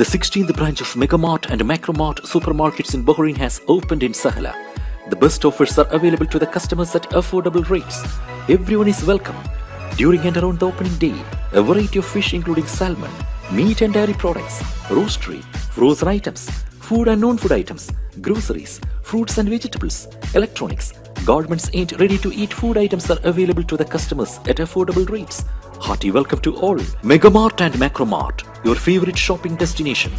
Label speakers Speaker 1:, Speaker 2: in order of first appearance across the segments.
Speaker 1: The 16th branch of Megamart and Macromart supermarkets in Bahrain has opened in Sahala. The best offers are available to the customers at affordable rates. Everyone is welcome. During and around the opening day, a variety of fish including salmon, meat and dairy products, roastery, frozen items, food and non-food items, groceries, fruits and vegetables, electronics, garments and ready-to-eat food items are available to the customers at affordable rates. Hearty welcome to all. Megamart and Macromart, your favorite shopping destination.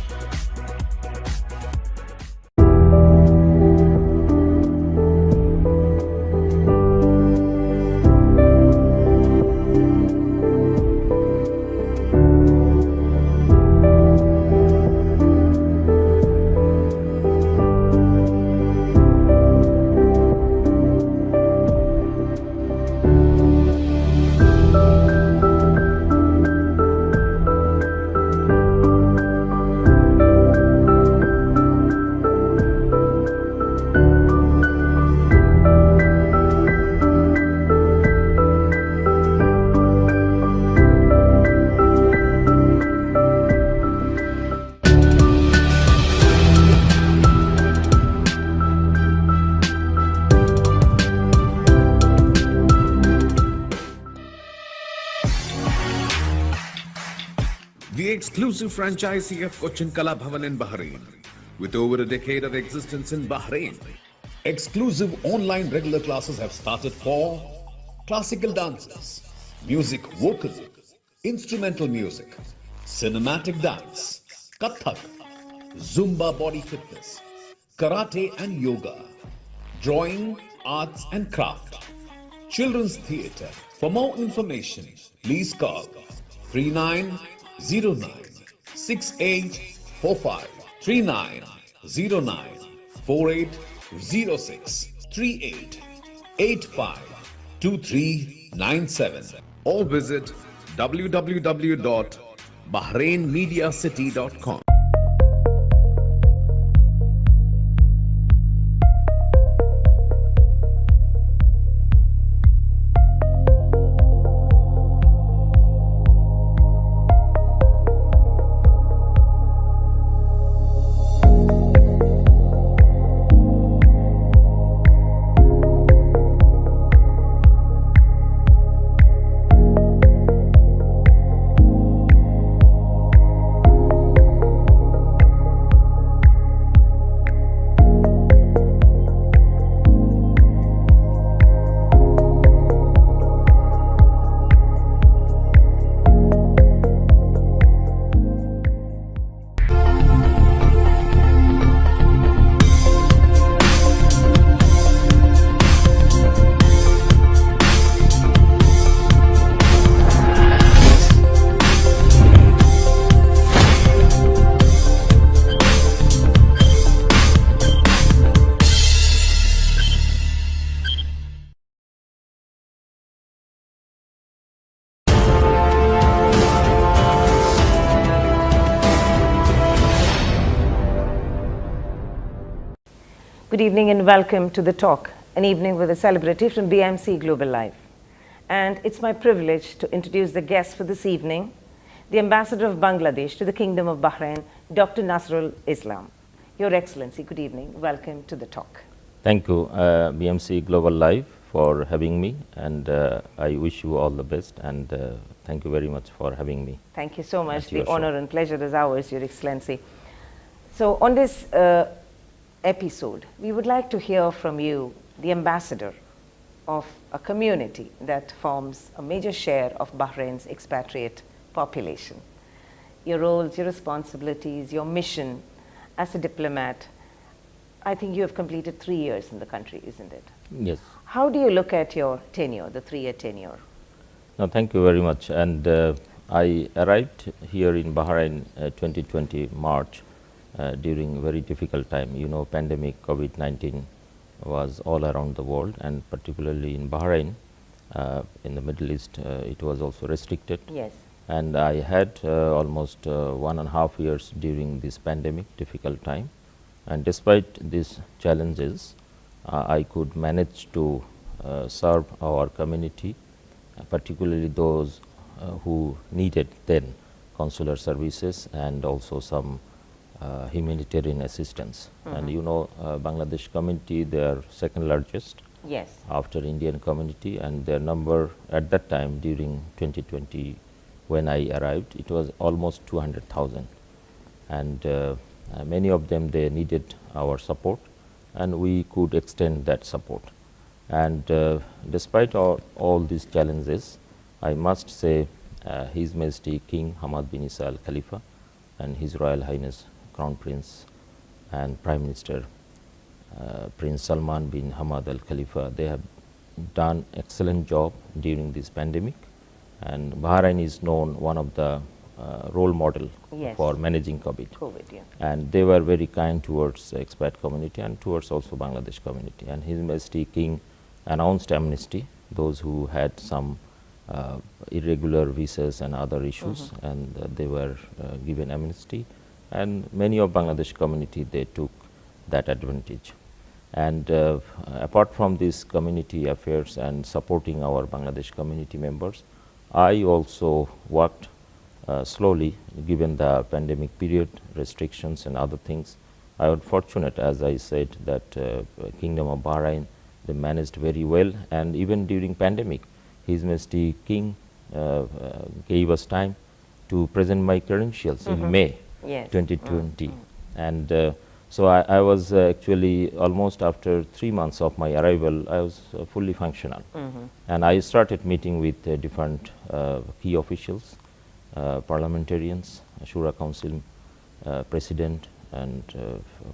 Speaker 2: The exclusive franchisee of Cochin Kala Bhavan in Bahrain, with over a decade of existence in Bahrain. Exclusive online regular classes have started for classical dances, music vocal, instrumental music, cinematic dance, Kathak, Zumba body fitness, karate and yoga, drawing, arts and craft, children's theatre. For more information, please call 3909 6845 3909 4806 3885 2397 or visit www.bahrainmediacity.com.
Speaker 3: Good evening and welcome to The Talk, an evening with a celebrity from BMC Global Life. And it's my privilege to introduce the guest for this evening, the Ambassador of Bangladesh to the Kingdom of Bahrain, Dr. Nazrul Islam. Your Excellency, good evening. Welcome to The Talk.
Speaker 4: Thank you, BMC Global Life, for having me, and I wish you all the best, and thank you very much for having me.
Speaker 3: Thank you so much.
Speaker 4: At
Speaker 3: The
Speaker 4: your
Speaker 3: honor
Speaker 4: show.
Speaker 3: and pleasure is ours, Your Excellency. So on this episode, we would like to hear from you, the ambassador of a community that forms a major share of Bahrain's expatriate population. Your roles, your responsibilities, your mission as a diplomat. I think you have completed 3 years in the country, isn't it?
Speaker 4: Yes.
Speaker 3: How do you look at your tenure, the 3-year tenure?
Speaker 4: No, thank you very much. And I arrived here in Bahrain 2020 March during a very difficult time. You know, pandemic COVID-19 was all around the world, and particularly in Bahrain, in the Middle East, it was also restricted.
Speaker 3: Yes.
Speaker 4: And I had almost 1.5 years during this pandemic, difficult time. And despite these challenges, I could manage to serve our community, particularly those who needed then consular services and also some humanitarian assistance. And you know, Bangladesh community, they are second largest
Speaker 3: Yes.
Speaker 4: after Indian community, and their number at that time during 2020 when I arrived, it was almost 200,000. And many of them, they needed our support, and we could extend that support. And despite all these challenges, I must say His Majesty King Hamad bin Isa Al Khalifa and His Royal Highness Crown Prince and Prime Minister Prince Salman bin Hamad Al Khalifa, they have done excellent job during this pandemic, and Bahrain is known one of the role model
Speaker 3: Yes.
Speaker 4: for managing COVID.
Speaker 3: COVID, yeah.
Speaker 4: And they were very kind towards the expat community and towards also Bangladesh community. And His Majesty King announced amnesty, those who had some irregular visas and other issues, and they were given amnesty. And many of Bangladesh community, they took that advantage. And apart from this community affairs and supporting our Bangladesh community members, I also worked slowly, given the pandemic period, restrictions and other things. I was fortunate, as I said, that Kingdom of Bahrain, they managed very well, and even during pandemic, His Majesty King gave us time to present my credentials in May
Speaker 3: Yes.
Speaker 4: 2020. And so I was actually almost after 3 months of my arrival, I was fully functional. And I started meeting with different key officials, parliamentarians, Shura Council President, and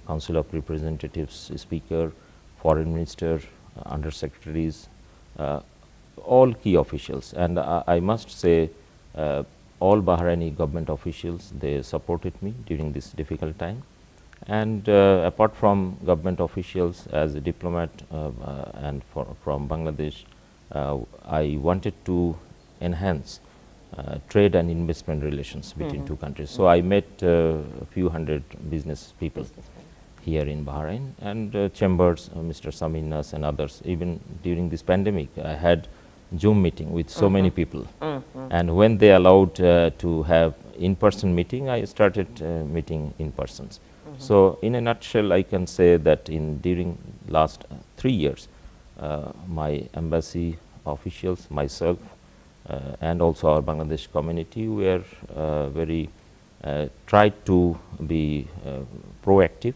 Speaker 4: Council of Representatives Speaker, Foreign Minister, Under Secretaries, all key officials. And I must say all Bahraini government officials, they supported me during this difficult time. And apart from government officials, as a diplomat and from Bangladesh, I wanted to enhance trade and investment relations between two countries. So I met a few hundred business people here in Bahrain, and chambers, Mr. Samin Nas and others. Even during this pandemic, I had Zoom meeting with so many people. And when they allowed to have in-person meeting, I started meeting in persons. So in a nutshell, I can say that during last 3 years, my embassy officials, myself, and also our Bangladesh community, we are very tried to be proactive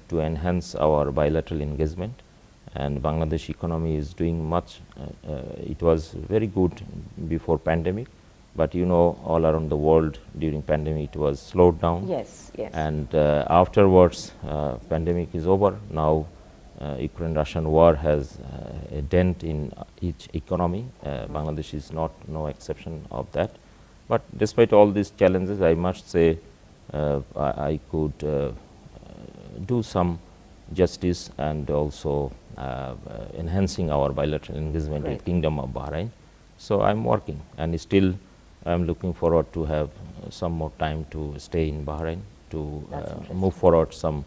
Speaker 4: to enhance our bilateral engagement. And Bangladesh economy is doing much. It was very good before pandemic, but you know, all around the world during pandemic it was slowed down.
Speaker 3: Yes, yes.
Speaker 4: And afterwards, pandemic is over. Now Ukraine-Russian war has a dent in each economy. Bangladesh is no exception of that. But despite all these challenges, I must say I could do some justice and also enhancing our bilateral engagement with Kingdom of Bahrain. So I'm working, and still I'm looking forward to have some more time to stay in Bahrain to move forward some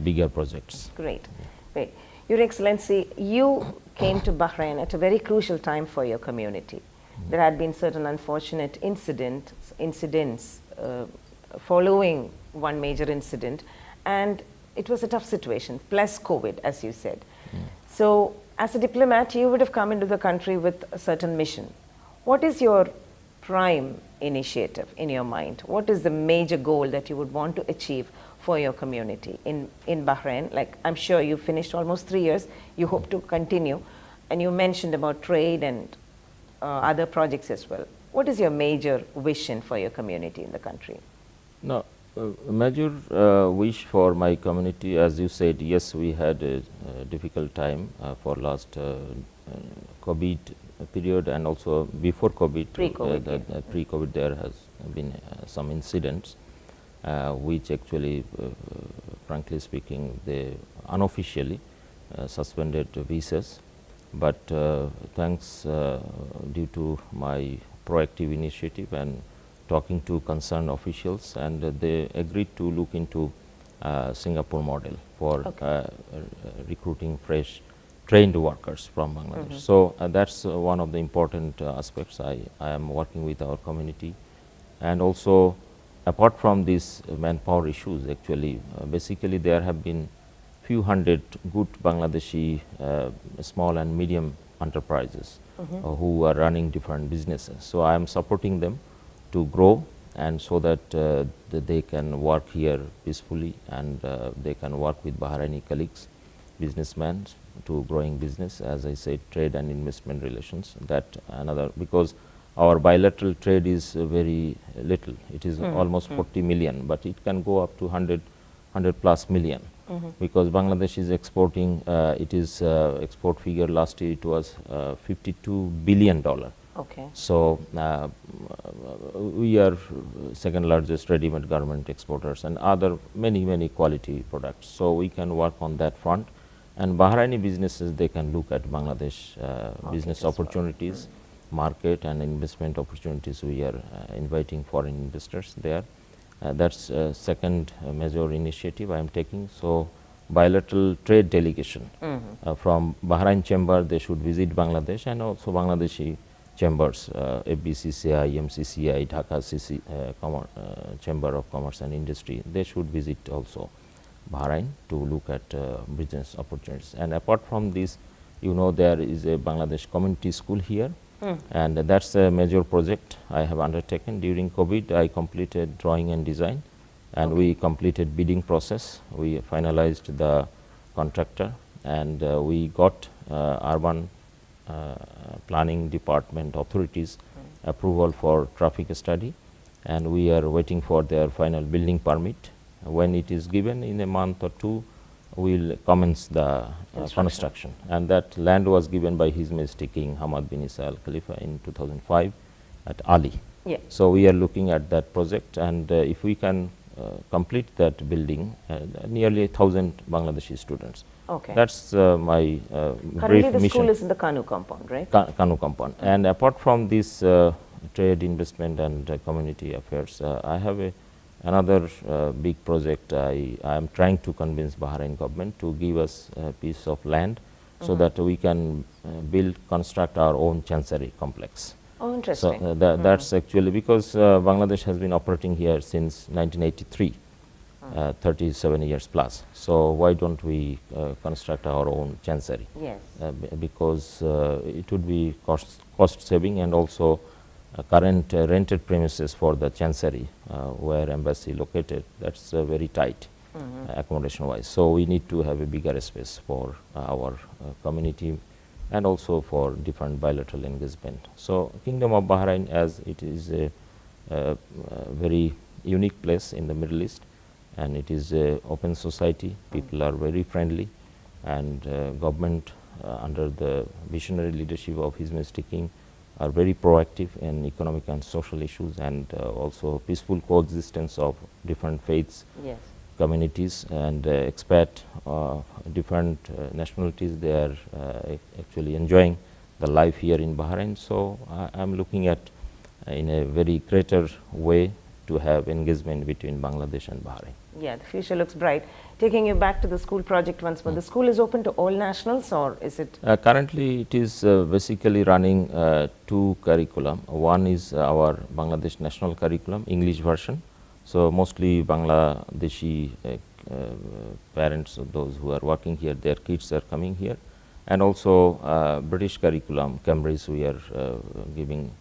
Speaker 4: bigger projects.
Speaker 3: Great, great. Your Excellency, you came to Bahrain at a very crucial time for your community. There had been certain unfortunate incidents following one major incident, and it was a tough situation, plus COVID, as you said. So, as a diplomat, you would have come into the country with a certain mission. What is your prime initiative in your mind? What is the major goal that you would want to achieve for your community in Bahrain? Like, I'm sure you finished almost 3 years, you hope to continue, and you mentioned about trade and other projects as well. What is your major vision for your community in the country?
Speaker 4: No, a major wish for my community, as you said, yes, we had a difficult time for last COVID period, and also before COVID, pre-COVID there has been some incidents which actually, frankly speaking, they unofficially suspended visas. But thanks due to my proactive initiative and talking to concerned officials, and they agreed to look into Singapore model for recruiting fresh trained workers from Bangladesh. So that's one of the important aspects. I am working with our community, and also apart from these manpower issues, actually, basically there have been few hundred good Bangladeshi small and medium enterprises who are running different businesses. So I am supporting them to grow, and so that, that they can work here peacefully, and they can work with Bahraini colleagues, businessmen, to growing business, as I said, trade and investment relations. That another, because our bilateral trade is very little. It is almost 40 million, but it can go up to 100 plus million, because Bangladesh is exporting, it is export figure last year, it was $52 billion.
Speaker 3: Okay.
Speaker 4: So we are second largest ready-made garment exporters, and other many quality products. So we can work on that front, and Bahraini businesses, they can look at Bangladesh business opportunities, market and investment opportunities. We are inviting foreign investors there. That's second major initiative I am taking. So bilateral trade delegation from Bahrain chamber, they should visit Bangladesh, and also Bangladeshi chambers, FBCCI, MCCI, Dhaka Chamber of Commerce and Industry, they should visit also Bahrain to look at business opportunities. And apart from this, you know, there is a Bangladesh community school here, and that's a major project I have undertaken. During COVID, I completed drawing and design, and we completed bidding process. We finalized the contractor, and we got urban planning department authorities approval for traffic study, and we are waiting for their final building permit. When it is given in a month or two, we will commence the construction. And that land was given by His Majesty King Hamad bin Isa Al Khalifa in 2005 at Ali.
Speaker 3: Yeah.
Speaker 4: So we are looking at that project, and if we can complete that building, nearly 1,000 Bangladeshi students.
Speaker 3: Okay.
Speaker 4: That's my
Speaker 3: Currently
Speaker 4: brief
Speaker 3: the
Speaker 4: mission.
Speaker 3: school is in the Kanu compound, right?
Speaker 4: Kanu compound. And apart from this trade, investment and community affairs, I have another big project. I am trying to convince Bahrain government to give us a piece of land so that we can construct our own chancery complex.
Speaker 3: Oh, interesting.
Speaker 4: So that's actually because Bangladesh has been operating here since 1983. 37 years plus. So why don't we construct our own chancery?
Speaker 3: Yes.
Speaker 4: Because it would be cost saving, and also current rented premises for the chancery where embassy located, that's very tight accommodation wise. So we need to have a bigger space for our community, and also for different bilateral engagement. So Kingdom of Bahrain, as it is a very unique place in the Middle East, and it is a open society, people are very friendly, and government under the visionary leadership of His Majesty King are very proactive in economic and social issues, and also peaceful coexistence of different faiths,
Speaker 3: Yes.
Speaker 4: communities, and expat different nationalities. They are actually enjoying the life here in Bahrain. So I am looking at in a very greater way to have engagement between Bangladesh and Bahrain.
Speaker 3: Yeah, the future looks bright. Taking you back to the school project once more, the school is open to all nationals, or is it?
Speaker 4: Currently, it is basically running two curriculum. One is our Bangladesh national curriculum, English version. So mostly Bangladeshi parents of those who are working here, their kids are coming here, and also British curriculum, Cambridge. We are giving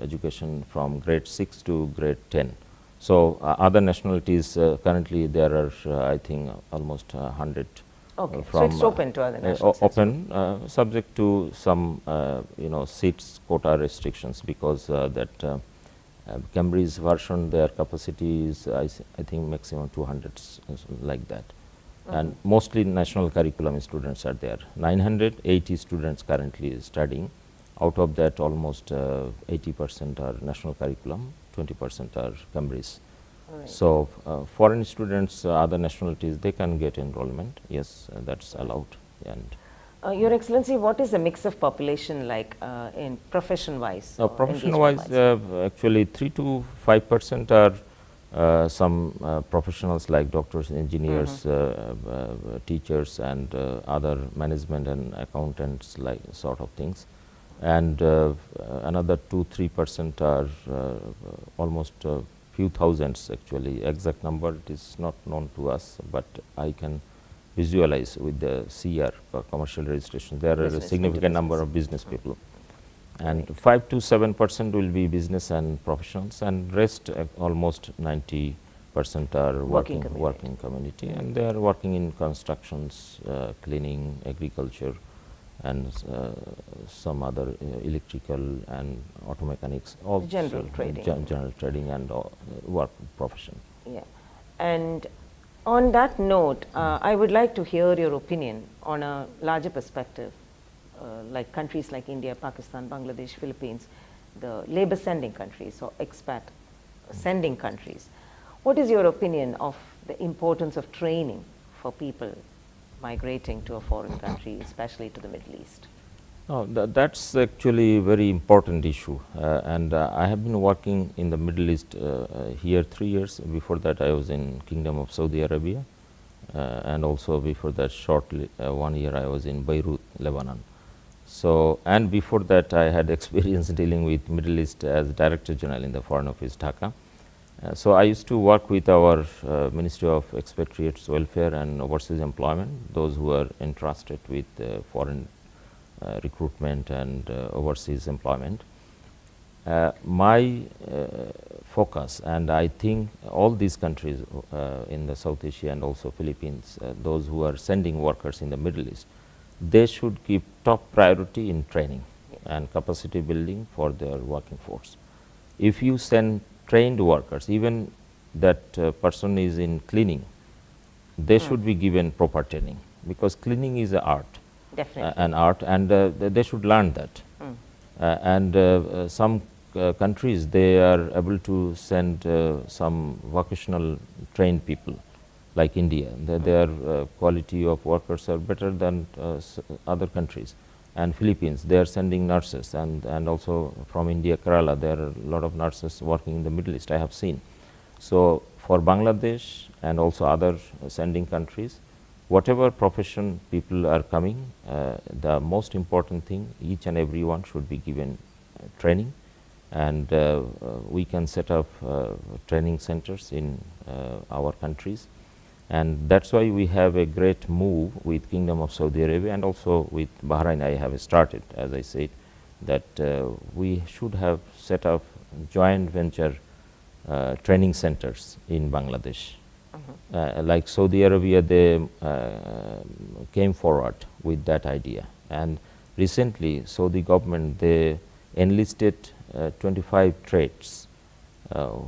Speaker 4: education from grade 6 to grade 10. So other nationalities, currently there are I think almost 100.
Speaker 3: Okay, so
Speaker 4: from
Speaker 3: it's open to other nationals.
Speaker 4: Open, subject to some seats quota restrictions, because that Cambridge version, their capacity is I think maximum 200, like that. And mostly national curriculum students are there. 980 students currently studying. Out of that, almost 80% are national curriculum, 20% are Cambridge.
Speaker 3: Right.
Speaker 4: So foreign students, other nationalities, they can get enrollment. Yes, that's allowed. And
Speaker 3: Your Excellency, what is the mix of population like in profession-wise?
Speaker 4: profession-wise, actually 3 to 5% are some professionals like doctors, engineers, teachers, and other management and accountants, like sort of things. And another 2-3% are almost few thousands actually. Exact number it is not known to us, but I can visualize with the CR, commercial registration. There are a
Speaker 3: Business,
Speaker 4: significant number of business people. And 5 to 7% will be business and professionals, and rest almost 90% are
Speaker 3: Working
Speaker 4: working community, and they are working in constructions, cleaning, agriculture, and some other electrical and auto mechanics. Also
Speaker 3: General trading.
Speaker 4: General trading and work profession.
Speaker 3: Yeah. And on that note, I would like to hear your opinion on a larger perspective, like countries like India, Pakistan, Bangladesh, Philippines, the labor sending countries or expat sending countries. What is your opinion of the importance of training for people migrating to a foreign country, especially to the Middle East?
Speaker 4: No, that's actually a very important issue, and I have been working in the Middle East here 3 years. Before that, I was in Kingdom of Saudi Arabia, and also before that, shortly 1 year I was in Beirut, Lebanon. So, and before that, I had experience dealing with Middle East as Director General in the Foreign Office, Dhaka. So, I used to work with our Ministry of Expatriates Welfare and Overseas Employment, those who are entrusted with foreign recruitment and overseas employment. My focus, and I think all these countries in the South Asia and also Philippines, those who are sending workers in the Middle East, they should give top priority in training and capacity building for their working force. If you send trained workers, even that person is in cleaning, they should be given proper training, because cleaning is an art.
Speaker 3: Definitely.
Speaker 4: And they should learn that. And some countries, they are able to send some vocational trained people, like India. Their quality of workers are better than other countries. And Philippines, they are sending nurses, and also from India, Kerala, there are a lot of nurses working in the Middle East, I have seen. So, for Bangladesh and also other sending countries, whatever profession people are coming, the most important thing, each and every one should be given training, and we can set up training centers in our countries. And that's why we have a great move with Kingdom of Saudi Arabia, and also with Bahrain. I have started, as I said, that we should have set up joint venture training centers in Bangladesh. Like Saudi Arabia, they came forward with that idea, and recently Saudi government, they enlisted 25 trades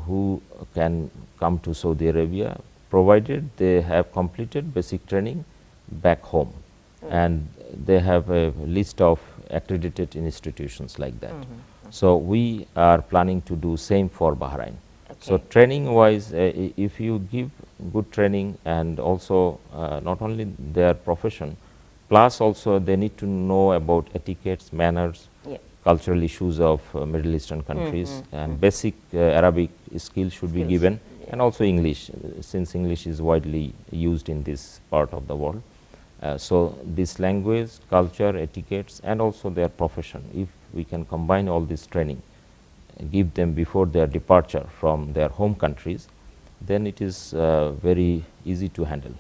Speaker 4: who can come to Saudi Arabia, provided they have completed basic training back home, and they have a list of accredited institutions like that. So, we are planning to do same for Bahrain. So, training wise, if you give good training, and also not only their profession, plus also they need to know about etiquettes, manners, cultural issues of Middle Eastern countries, and basic Arabic skills should be given, and also English, since English is widely used in this part of the world. So, this language, culture, etiquettes, and also their profession, if we can combine all this training, give them before their departure from their home countries, then it is very easy to handle,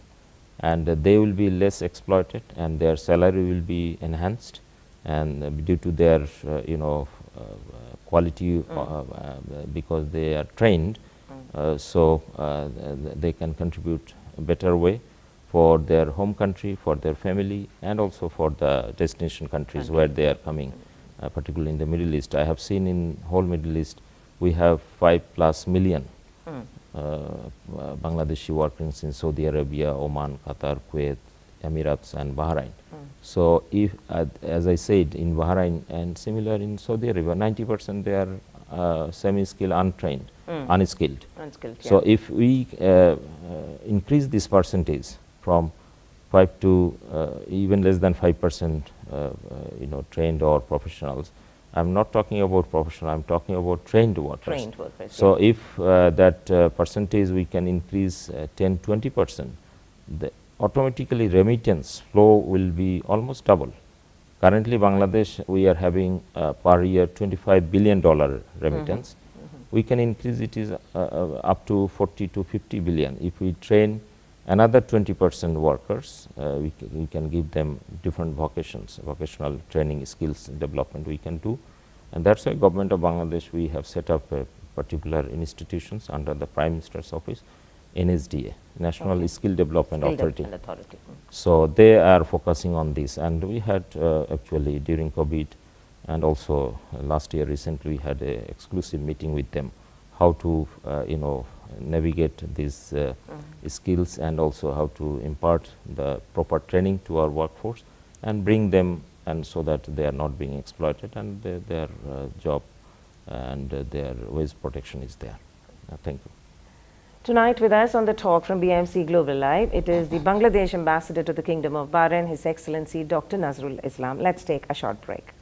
Speaker 4: and they will be less exploited, and their salary will be enhanced, and due to their quality, because they are trained, so they can contribute a better way for their home country, for their family, and also for the destination countries where they are coming, particularly in the Middle East. I have seen in whole Middle East, we have 5+ million Bangladeshi workers in Saudi Arabia, Oman, Qatar, Kuwait, Emirates, and Bahrain. So, if as I said, in Bahrain and similar in Saudi Arabia, 90% they are semi-skilled, untrained, unskilled. So, if we increase this percentage from 5 to even less than 5%, trained or professionals, I am not talking about professional, I am talking about trained workers. So, if that percentage we can increase 10-20%, automatically remittance flow will be almost double. Currently, Bangladesh, we are having per year $25 billion remittance, we can increase it is up to 40 to 50 billion. If we train another 20% workers, we can give them different vocations, vocational training, skills development we can do. And that's why Government of Bangladesh, we have set up particular institutions under the Prime Minister's office, NSDA, National Skill Development Authority. So they are focusing on this, and we had actually during COVID and also last year recently we had a exclusive meeting with them, how to navigate these skills and also how to impart the proper training to our workforce and bring them, and so that they are not being exploited and their job and their wage protection is there. Thank you.
Speaker 3: Tonight with us on the talk from BMC Global Live, it is the Bangladesh Ambassador to the Kingdom of Bahrain, His Excellency Dr. Nazrul Islam. Let's take a short break.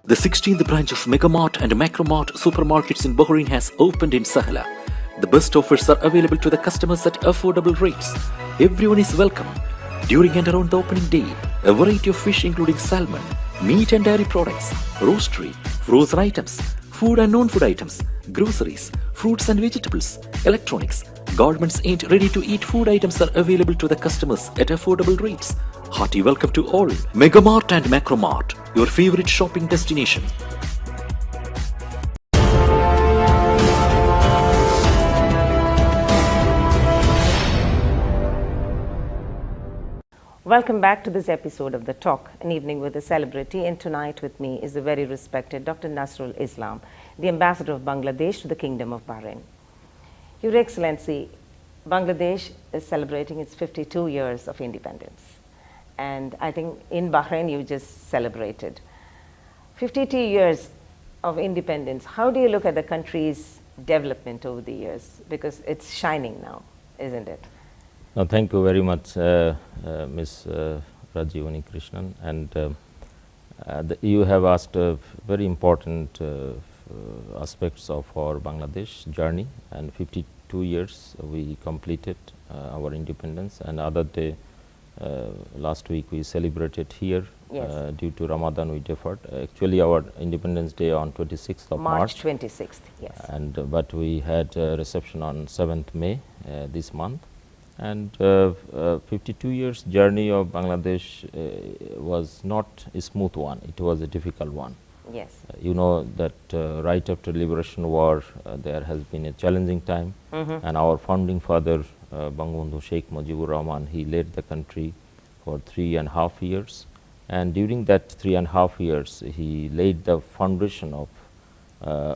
Speaker 1: The 16th branch of Megamart and Macromart supermarkets in Bahrain has opened in Sahla. The best offers are available to the customers at affordable rates. Everyone is welcome. During and around the opening day, a variety of fish including salmon, meat and dairy products, roastery, frozen items, food and non-food items, groceries, fruits and vegetables, electronics, garments and ready-to-eat food items are available to the customers at affordable rates. Hearty welcome to all. Megamart and Macromart, your favorite shopping destination.
Speaker 3: Welcome back to this episode of The Talk, an evening with a celebrity, and tonight with me is the very respected Dr. Nazrul Islam, the Ambassador of Bangladesh to the Kingdom of Bahrain. Your Excellency, Bangladesh is celebrating its 52 years of independence. And I think in Bahrain you just celebrated 52 years of independence. How do you look at the country's development over the years? Because it's shining now, isn't it?
Speaker 4: No, thank you very much, Ms. Rajivani Krishnan. And you have asked very important aspects of our Bangladesh journey. And 52 years we completed our independence. And other day, last week we celebrated here.
Speaker 3: Yes.
Speaker 4: Due to Ramadan we deferred. Actually our Independence Day on 26th of March.
Speaker 3: 26th, yes.
Speaker 4: And but we had a reception on 7th May this month. And 52 years journey of Bangladesh was not a smooth one. It was a difficult one.
Speaker 3: Yes.
Speaker 4: You know that right after Liberation War there has been a challenging time. And our founding father Bangabandhu Sheikh Mujibur Rahman, he led the country for 3.5 years, and during that 3.5 years he laid the foundation of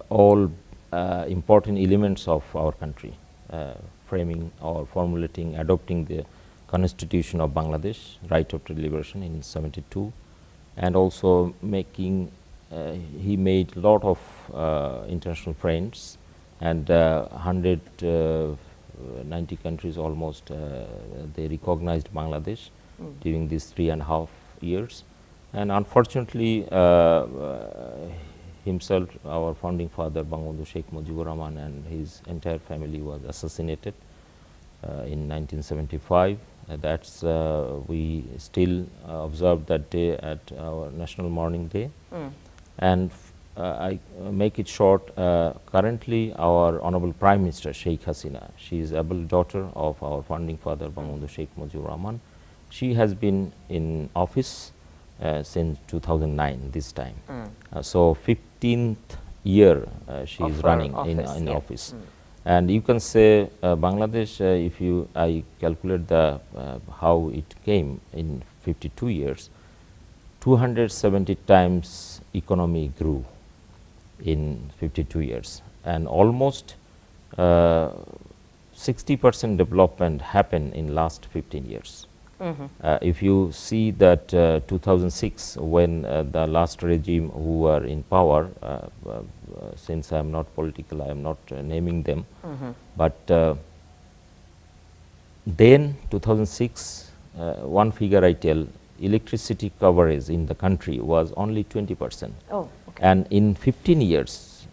Speaker 4: all important elements of our country, framing or formulating, adopting the Constitution of Bangladesh right after liberation in 72, and also making he made a lot of international friends, and 190 countries almost they recognized Bangladesh during these 3.5 years. And unfortunately himself, our founding father Bangabandhu Sheikh Mujibur Rahman, and his entire family was assassinated in 1975. That's we still observe that day at our National Mourning Day. And I make it short, currently our Honorable Prime Minister Sheikh Hasina, she is able daughter of our founding father Bangabandhu Sheikh Mujibur Rahman. She has been in office since 2009 this time. So 15th year she is running in office. And you can say Bangladesh, if I calculate the how it came in 52 years, 270 times economy grew in 52 years, and almost 60% development happened in last 15 years. If you see that 2006, when the last regime who were in power, since I am not political, I am not naming them, but then 2006, one figure I tell, electricity coverage in the country was only 20%.
Speaker 3: Oh, okay.
Speaker 4: And in 15 years,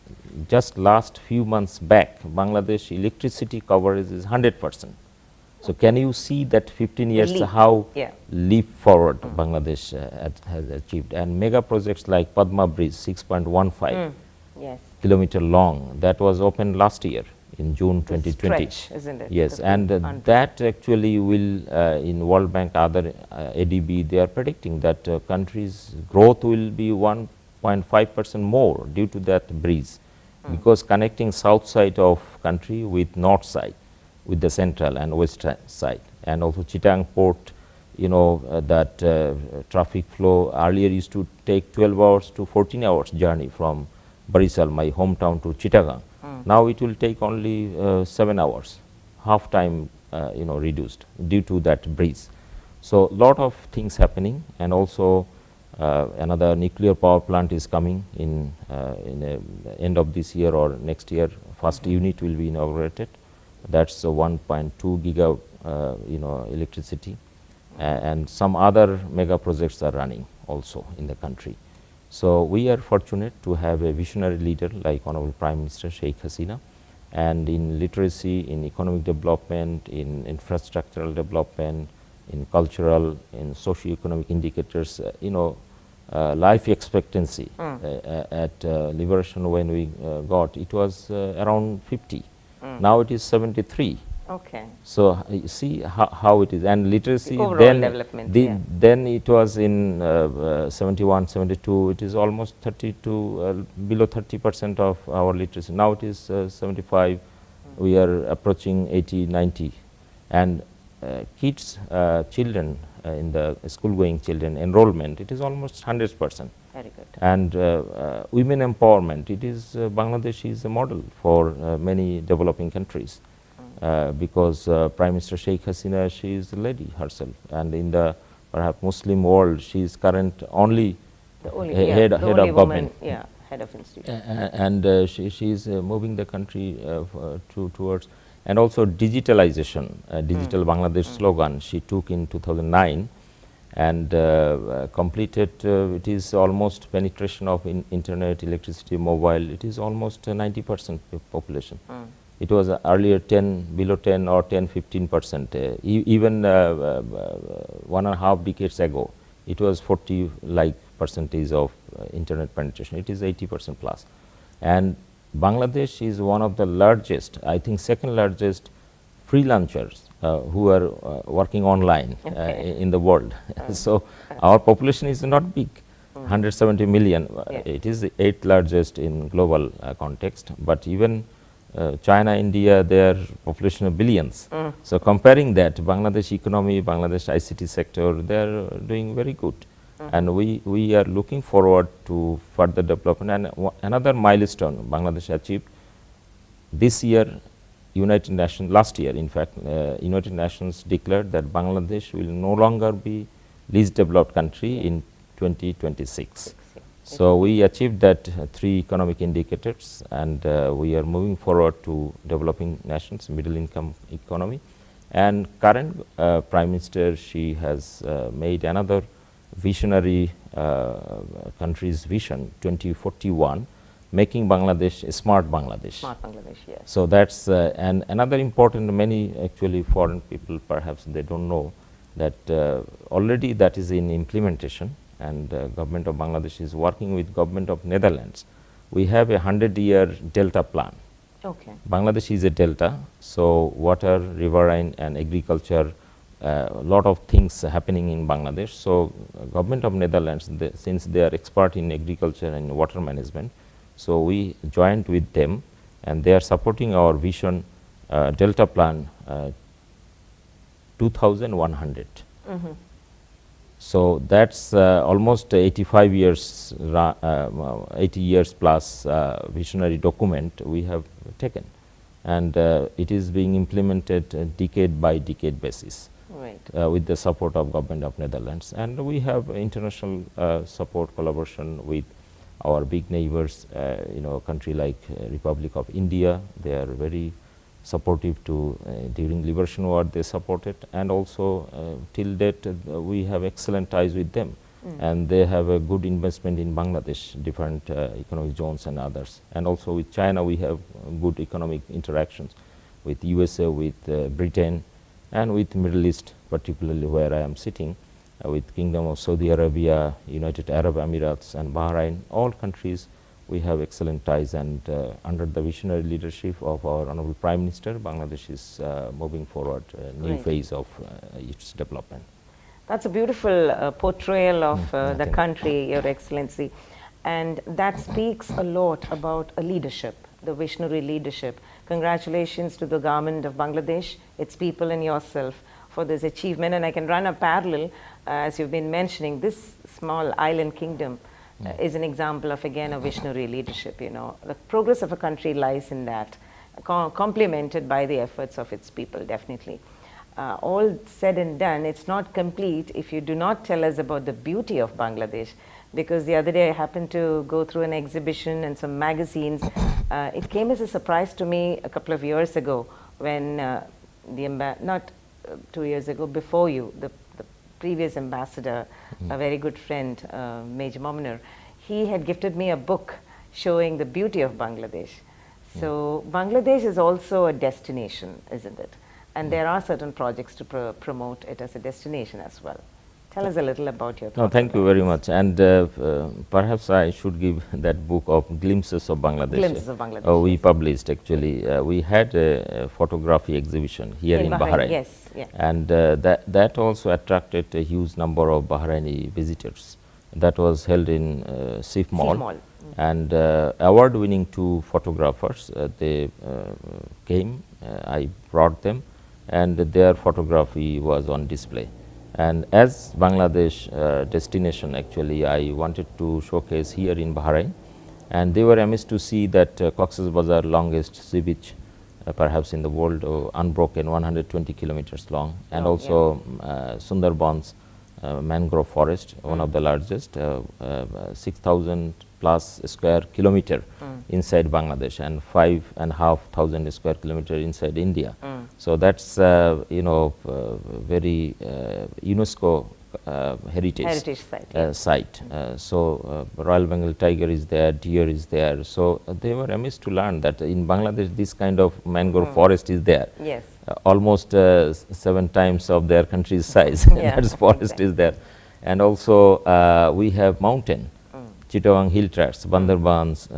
Speaker 4: just last few months back, Bangladesh electricity coverage is 100%. So can you see that 15 years
Speaker 3: leap.
Speaker 4: how
Speaker 3: Yeah.
Speaker 4: leap forward Bangladesh has achieved? And mega projects like Padma Bridge, 6.15
Speaker 3: Yes.
Speaker 4: kilometer long, that was opened last year in June 2020.
Speaker 3: Stretch, isn't it?
Speaker 4: Yes,
Speaker 3: The
Speaker 4: and
Speaker 3: full un-
Speaker 4: that actually will, in World Bank, other ADB, they are predicting that countries' growth will be 1.5% more due to that bridge, because connecting south side of country with north side, with the central and west side, and also Chittagong port, you know, that traffic flow earlier used to take 12 hours to 14 hours journey from Barisal, my hometown, to Chittagong. Now it will take only 7 hours, half time, you know, reduced due to that bridge. So lot of things happening, and also another nuclear power plant is coming in end of this year or next year. First unit will be inaugurated. That's 1.2 giga, you know, electricity, and some other mega projects are running also in the country. So we are fortunate to have a visionary leader like Honorable Prime Minister Sheikh Hasina, and in literacy, in economic development, in infrastructural development, in cultural, in socio-economic indicators, you know, life expectancy at liberation when we got, it was around 50. Now it is 73.
Speaker 3: Okay.
Speaker 4: So you see how it is, and literacy
Speaker 3: The overall
Speaker 4: then
Speaker 3: development,
Speaker 4: then it was in 71, 72. It is almost 30 to below 30% of our literacy. Now it is 75. We are approaching 80, 90, and kids, children in the school-going children enrollment, it is almost 100%.
Speaker 3: Very good.
Speaker 4: And women empowerment, it is Bangladesh is a model for many developing countries, because Prime Minister Sheikh Hasina, she is a lady herself, and in the perhaps Muslim world, she is current only
Speaker 3: The only,
Speaker 4: head
Speaker 3: the
Speaker 4: of
Speaker 3: only woman,
Speaker 4: government.
Speaker 3: yeah, head of institution.
Speaker 4: And she is moving the country towards, and also digitalization, digital Bangladesh slogan she took in 2009, and completed, it is almost penetration of internet, electricity, mobile, it is almost 90% population. It was earlier 10, below 10 or 10, 15%. Even 1.5 decades ago, it was 40 like percentage of internet penetration. It is 80% plus. And Bangladesh is one of the largest, I think second largest freelancers who are working online in the world. So our population is not big, 170 million. It is the 8th largest in global context, but even China, India, their population of billions. So comparing that, Bangladesh economy, Bangladesh ICT sector, they are doing very good. And we are looking forward to further development. And another milestone Bangladesh achieved this year, United Nations, last year in fact, United Nations declared that Bangladesh will no longer be least developed country in 2026. So we achieved that 3 economic indicators, and we are moving forward to developing nations, middle income economy. And current Prime Minister, she has made another visionary country's vision 2041, making Bangladesh a smart Bangladesh.
Speaker 3: Smart Bangladesh, yes.
Speaker 4: So that's and another important, many actually foreign people perhaps they don't know that already that is in implementation, and government of Bangladesh is working with government of Netherlands. We have a 100-year delta plan.
Speaker 3: Okay.
Speaker 4: Bangladesh is a delta, so water, riverine and agriculture, a lot of things happening in Bangladesh. So government of Netherlands, since they are expert in agriculture and water management, so we joined with them and they are supporting our vision Delta Plan 2100. So that's almost 85 years, 80 years plus visionary document we have taken, and it is being implemented decade by decade basis.
Speaker 3: Right.
Speaker 4: With the support of government of Netherlands, and we have international support collaboration with our big neighbors, country like Republic of India. They are very supportive to during Liberation War they supported, and also till date we have excellent ties with them, and they have a good investment in Bangladesh, different economic zones and others, and also with China we have good economic interactions with USA, with Britain, and with Middle East, particularly where I am sitting, with Kingdom of Saudi Arabia, United Arab Emirates, and Bahrain. All countries we have excellent ties, and under the visionary leadership of our Honorable Prime Minister, Bangladesh is moving forward a new phase of its development.
Speaker 3: That's a beautiful portrayal of the country, Your Excellency, and that speaks a lot about a leadership, the visionary leadership. Congratulations to the government of Bangladesh, its people and yourself for this achievement. And I can run a parallel, as you've been mentioning, this small island kingdom is an example of, again, a visionary leadership. The progress of a country lies in that, complemented by the efforts of its people, definitely. All said and done, it's not complete if you do not tell us about the beauty of Bangladesh, because the other day I happened to go through an exhibition and some magazines. It came as a surprise to me a couple of years ago when not 2 years ago, before you, the previous ambassador, a very good friend, Major Mominer, he had gifted me a book showing the beauty of Bangladesh. So Bangladesh is also a destination, isn't it? And there are certain projects to promote it as a destination as well. Tell us a little about your thoughts.
Speaker 4: No, thank you very much. And perhaps I should give that book of Glimpses of Bangladesh.
Speaker 3: Glimpses of Bangladesh.
Speaker 4: We published actually. We had a photography exhibition here in Bahrain.
Speaker 3: Yes, yeah.
Speaker 4: And that also attracted a huge number of Bahraini visitors. That was held in Sif Mall. And award-winning 2 photographers, they came, I brought them, and their photography was on display. And as Bangladesh destination, actually, I wanted to showcase here in Bahrain, and they were amazed to see that Cox's Bazar, longest sea beach perhaps in the world, unbroken, 120 kilometers long, and also Sundarbans mangrove forest, one of the largest, 6,000 plus square kilometer inside Bangladesh, and 5,500 square kilometer inside India. So that's very UNESCO heritage site. So Royal Bengal tiger is there, deer is there. So they were amazed to learn that in Bangladesh this kind of mangrove forest is there.
Speaker 3: Yes.
Speaker 4: Almost 7 times of their country's size. That forest is there. And also we have mountain. Chittagong hill tracts, Bandarbans,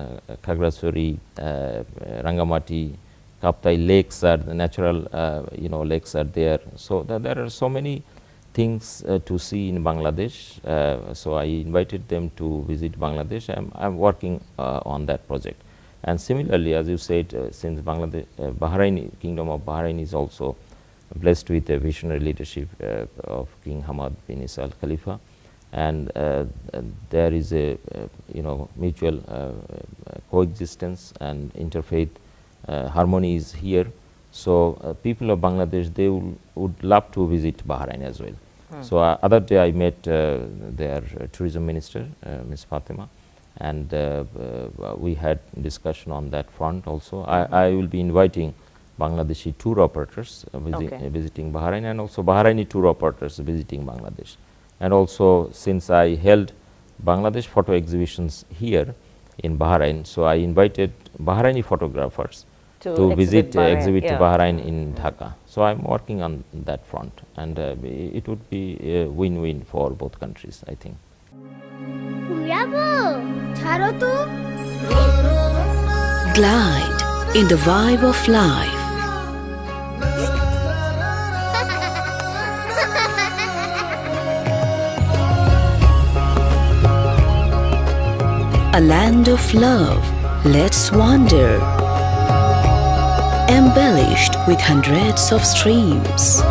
Speaker 4: Khagrasuri, Rangamati, Kaptai lakes are the natural, lakes are there. So there are so many things to see in Bangladesh. So I invited them to visit Bangladesh. I'm working on that project. And similarly, as you said, since Bangladesh, Bahrain, Kingdom of Bahrain is also blessed with a visionary leadership of King Hamad bin Isa Al Khalifa. And there is a mutual coexistence and interfaith harmony is here. So people of Bangladesh, they would love to visit Bahrain as well. So other day I met their tourism minister, Ms. Fatima, and we had discussion on that front also. I will be inviting Bangladeshi tour operators visiting Bahrain, and also Bahraini tour operators visiting Bangladesh. And also, since I held Bangladesh photo exhibitions here in Bahrain, so I invited Bahraini photographers to visit exhibit Bahrain in Dhaka. So I'm working on that front, and it would be a win-win for both countries, I think.
Speaker 5: Glide in the vibe of life. A land of love. Let's wander. embellished with hundreds of streams.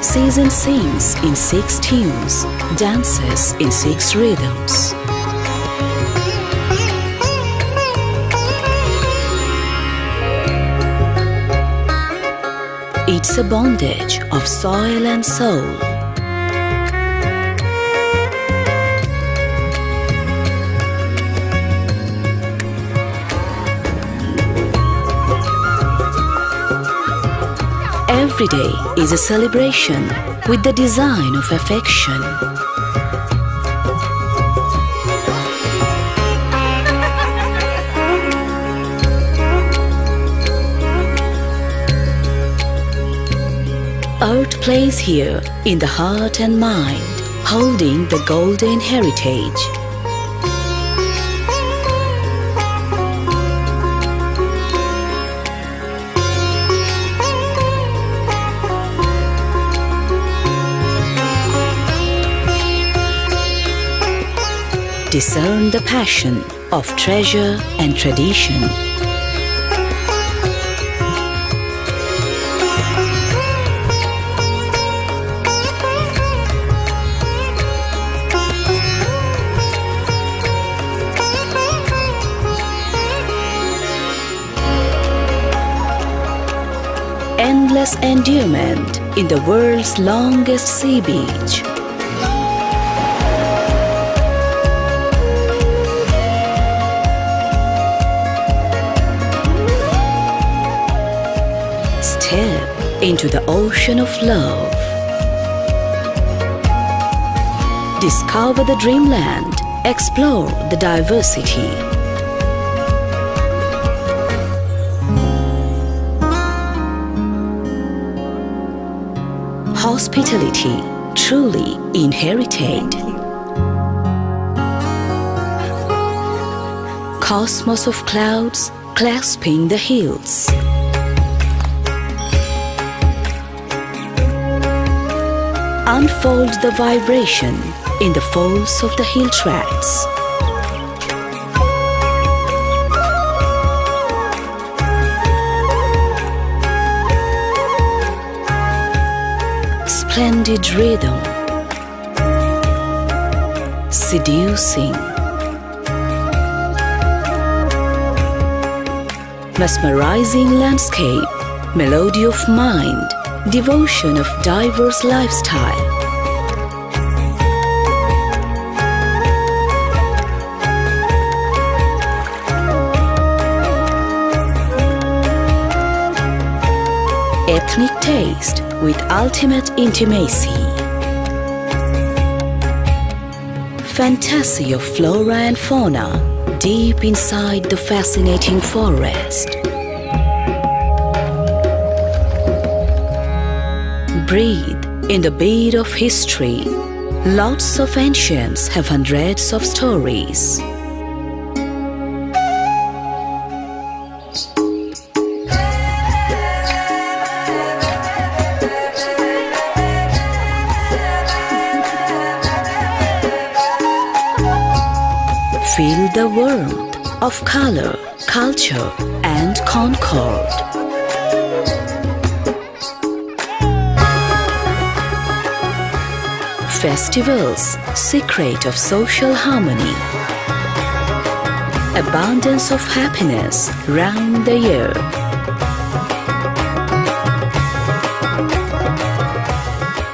Speaker 5: Season sings in 6 tunes, dances in 6 rhythms. It's a bondage of soil and soul. Every day is a celebration with the design of affection. Art plays here in the heart and mind, holding the golden heritage. Discern the passion of treasure and tradition. Endless endearment in the world's longest sea beach. Step into the ocean of love. Discover the dreamland. Explore the diversity. Hospitality truly inherited. Cosmos of clouds clasping the hills. Unfold the vibration in the folds of the hill tracts. Splendid rhythm, seducing, mesmerizing landscape, melody of mind, devotion of diverse lifestyle. Ethnic taste with ultimate intimacy. Fantasy of flora and fauna deep inside the fascinating forest. Breathe in the beat of history. Lots of ancients have hundreds of stories. Feel the warmth of color, culture, and concord. Festivals, secret of social harmony. Abundance of happiness round the year.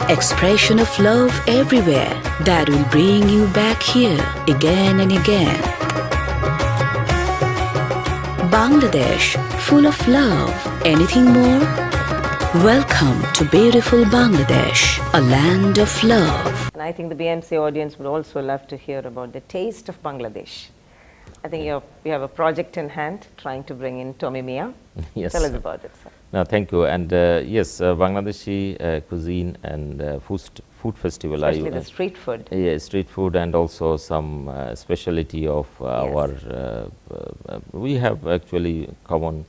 Speaker 5: Expression of love everywhere that will bring you back here again and again. Bangladesh, full of love. Anything more? Welcome to beautiful Bangladesh, a land of love.
Speaker 3: And I think the BMC audience would also love to hear about the taste of Bangladesh. I think you have a project in hand trying to bring in Tommy Mia.
Speaker 4: Yes.
Speaker 3: Tell us about it, sir.
Speaker 4: No, thank you. And yes, Bangladeshi cuisine and food festival.
Speaker 3: Especially the street food.
Speaker 4: Yeah, street food and also some specialty of our. We have actually common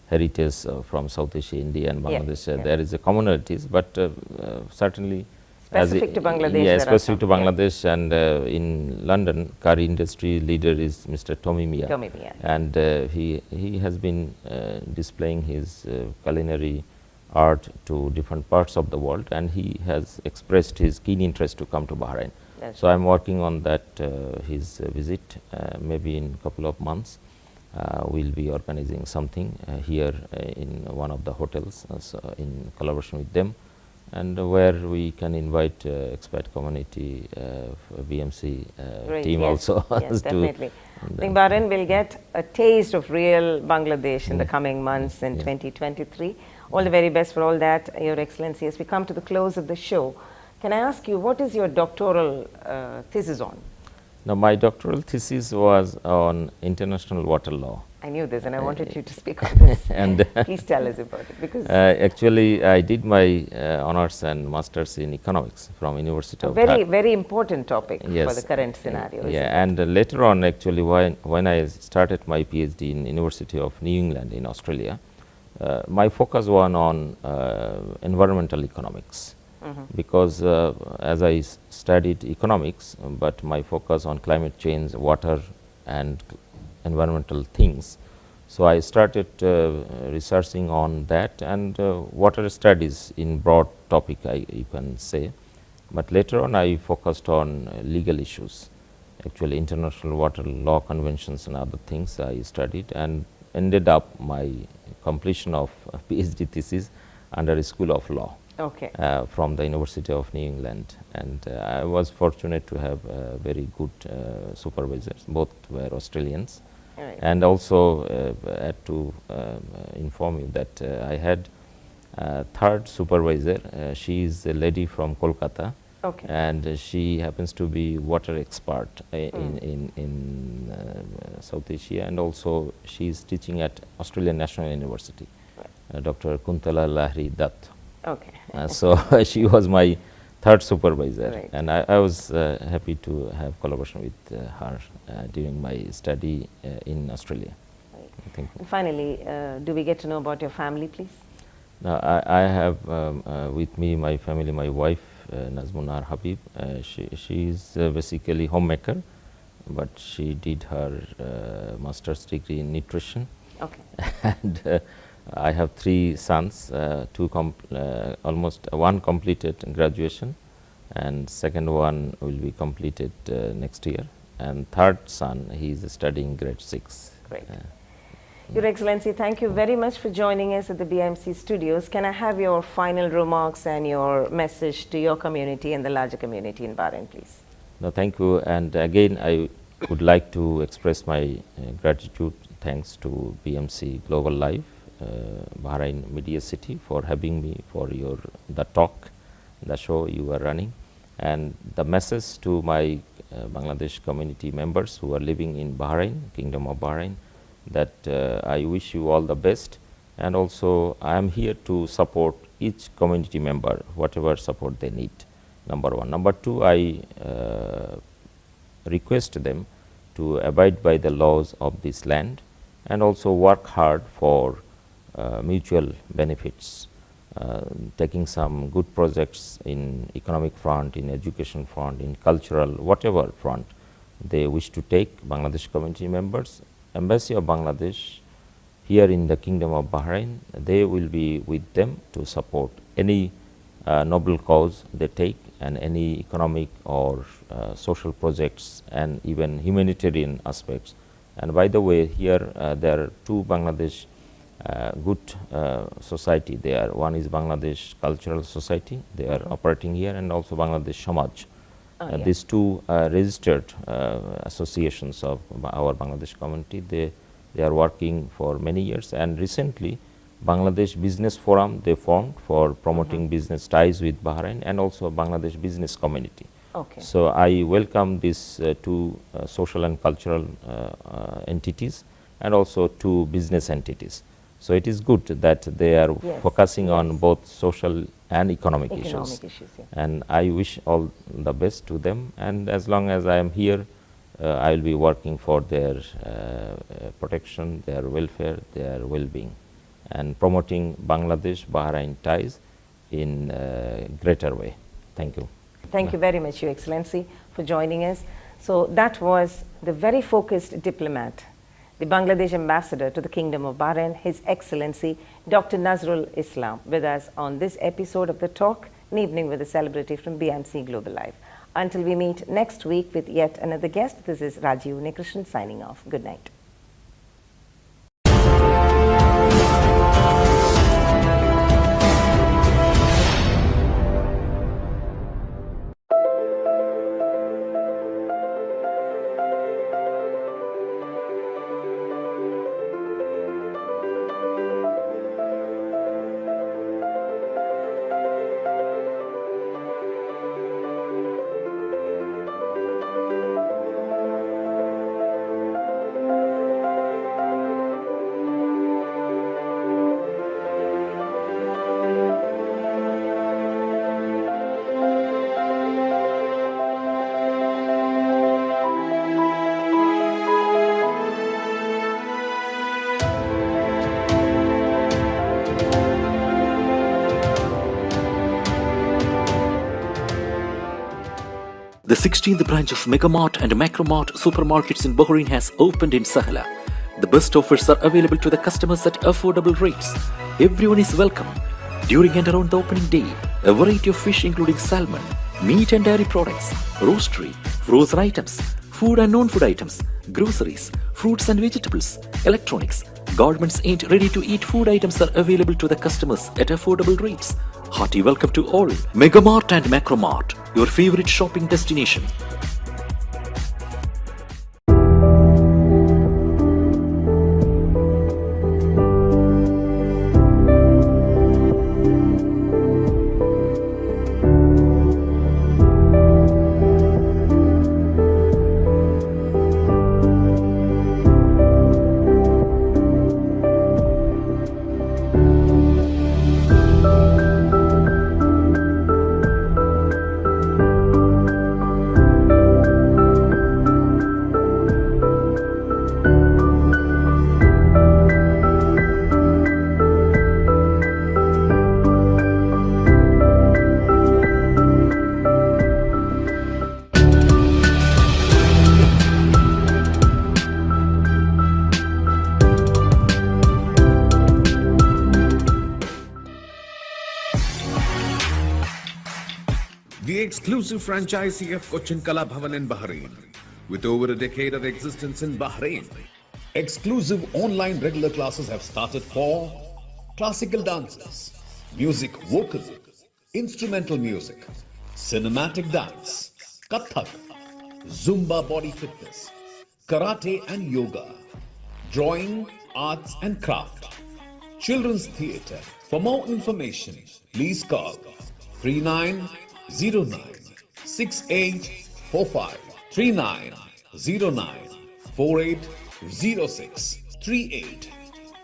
Speaker 4: heritage from South Asia, India and Bangladesh.
Speaker 3: Yeah.
Speaker 4: There is a commonalities, but certainly
Speaker 3: Specific to Bangladesh,
Speaker 4: Yeah,
Speaker 3: there are
Speaker 4: specific to
Speaker 3: some, yeah.
Speaker 4: Bangladesh. And in London, curry industry leader is Mr. Tommy Mia.
Speaker 3: Tommy Mia.
Speaker 4: And he has been displaying his culinary art to different parts of the world, and he has expressed his keen interest to come to Bahrain.
Speaker 3: That's
Speaker 4: So I am working on that his visit. Maybe in a couple of months we'll be organizing something here in one of the hotels, so in collaboration with them, and where we can invite expat community BMC
Speaker 3: Great,
Speaker 4: team
Speaker 3: yes,
Speaker 4: also.
Speaker 3: yes,
Speaker 4: to
Speaker 3: definitely. I think Bahrain will get a taste of real Bangladesh in the coming months in 2023. All the very best for all that, Your Excellency. As we come to the close of the show, can I ask you, what is your doctoral thesis on?
Speaker 4: Now, my doctoral thesis was on international water law.
Speaker 3: I knew this and I wanted you to speak on this.
Speaker 4: And
Speaker 3: Please tell us about it. Because
Speaker 4: actually, I did my honors and masters in economics from University of
Speaker 3: very, very important topic for
Speaker 4: Yes.
Speaker 3: the current scenario. isn't
Speaker 4: Yeah,
Speaker 3: it?
Speaker 4: and later on, actually, when I started my PhD in University of New England in Australia, my focus was on environmental economics. Because as I studied economics, but my focus on climate change, water and environmental things. So I started researching on that and water studies in broad topic, you can say. But later on I focused on legal issues, actually international water law conventions and other things I studied, and ended up my completion of a PhD thesis under a School of Law.
Speaker 3: Okay.
Speaker 4: From the University of New England, and I was fortunate to have very good supervisors. Both were Australians,
Speaker 3: Right.
Speaker 4: and also had to inform you that I had third supervisor. She is a lady from Kolkata,
Speaker 3: Okay.
Speaker 4: and she happens to be water expert in South Asia, and also she is teaching at Australian National University, Dr. Kuntala Lahiri Dutt.
Speaker 3: Okay.
Speaker 4: So she was my third supervisor,
Speaker 3: Right.
Speaker 4: and I was happy to have collaboration with her during my study in Australia.
Speaker 3: Right.
Speaker 4: Thank you.
Speaker 3: And finally, do we get to know about your family, please?
Speaker 4: Now, I have with me my family, my wife Nazrul Habib. She is basically homemaker, but she did her master's degree in nutrition.
Speaker 3: Okay.
Speaker 4: And I have 3 sons, almost one completed graduation, and second one will be completed next year, and third son, he is studying grade 6.
Speaker 3: Great. Your Excellency, thank you very much for joining us at the BMC studios. Can I have your final remarks and your message to your community and the larger community in Bahrain, please?
Speaker 4: No, thank you, and again I would like to express my gratitude, thanks to BMC Global Live, Bahrain Media City, for having me for the talk, the show you are running, and the message to my Bangladesh community members who are living in Bahrain, Kingdom of Bahrain, that I wish you all the best, and also I am here to support each community member, whatever support they need, number one. Number two, I request them to abide by the laws of this land and also work hard for mutual benefits, taking some good projects in economic front, in education front, in cultural, whatever front they wish to take. Bangladesh community members, Embassy of Bangladesh here in the Kingdom of Bahrain, they will be with them to support any noble cause they take, and any economic or social projects, and even humanitarian aspects. And by the way, here there are 2 Bangladesh good society there. One is Bangladesh Cultural Society, they are operating here, and also Bangladesh Samaj.
Speaker 3: Yeah.
Speaker 4: These 2 registered associations of our Bangladesh community, they are working for many years, and recently Bangladesh Business Forum they formed for promoting business ties with Bahrain, and also Bangladesh business community.
Speaker 3: Okay.
Speaker 4: So I welcome these 2 social and cultural entities, and also 2 business entities. So it is good that they are
Speaker 3: Yes,
Speaker 4: focusing on
Speaker 3: yes.
Speaker 4: both social and economic issues.
Speaker 3: Economic issues, yeah.
Speaker 4: And I wish all the best to them, and as long as I am here, I will be working for their protection, their welfare, their well-being. and promoting Bangladesh-Bahrain ties in a greater way. Thank you.
Speaker 3: Thank you very much, Your Excellency, for joining us. So that was the very focused diplomat, the Bangladesh ambassador to the Kingdom of Bahrain, His Excellency Dr. Nazrul Islam, with us on this episode of The Talk, an evening with a celebrity from BMC Global Live. Until we meet next week with yet another guest, this is Rajiv Unikrishnan signing off. Good night.
Speaker 1: The 16th branch of Megamart and Macromart supermarkets in Bahrain has opened in Sahla. The best offers are available to the customers at affordable rates. Everyone is welcome. During and around the opening day, a variety of fish including salmon, meat and dairy products, roastery, frozen items, food and non-food items, groceries, fruits and vegetables, electronics, garments and ready-to-eat food items are available to the customers at affordable rates. Hearty welcome to all. Megamart and Macromart, your favorite shopping destination.
Speaker 2: The exclusive franchisee of Cochin Kala Bhavan in Bahrain, with over a decade of existence in Bahrain. Exclusive online regular classes have started for classical dances, music vocal, instrumental music, cinematic dance, Kathak, Zumba body fitness, karate and yoga, drawing, arts and craft, children's theatre. For more information, please call 3909 6845 3909 4806 38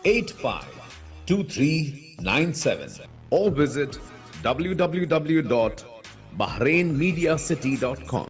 Speaker 2: 85 2397 or visit www.bahrainmediacity.com.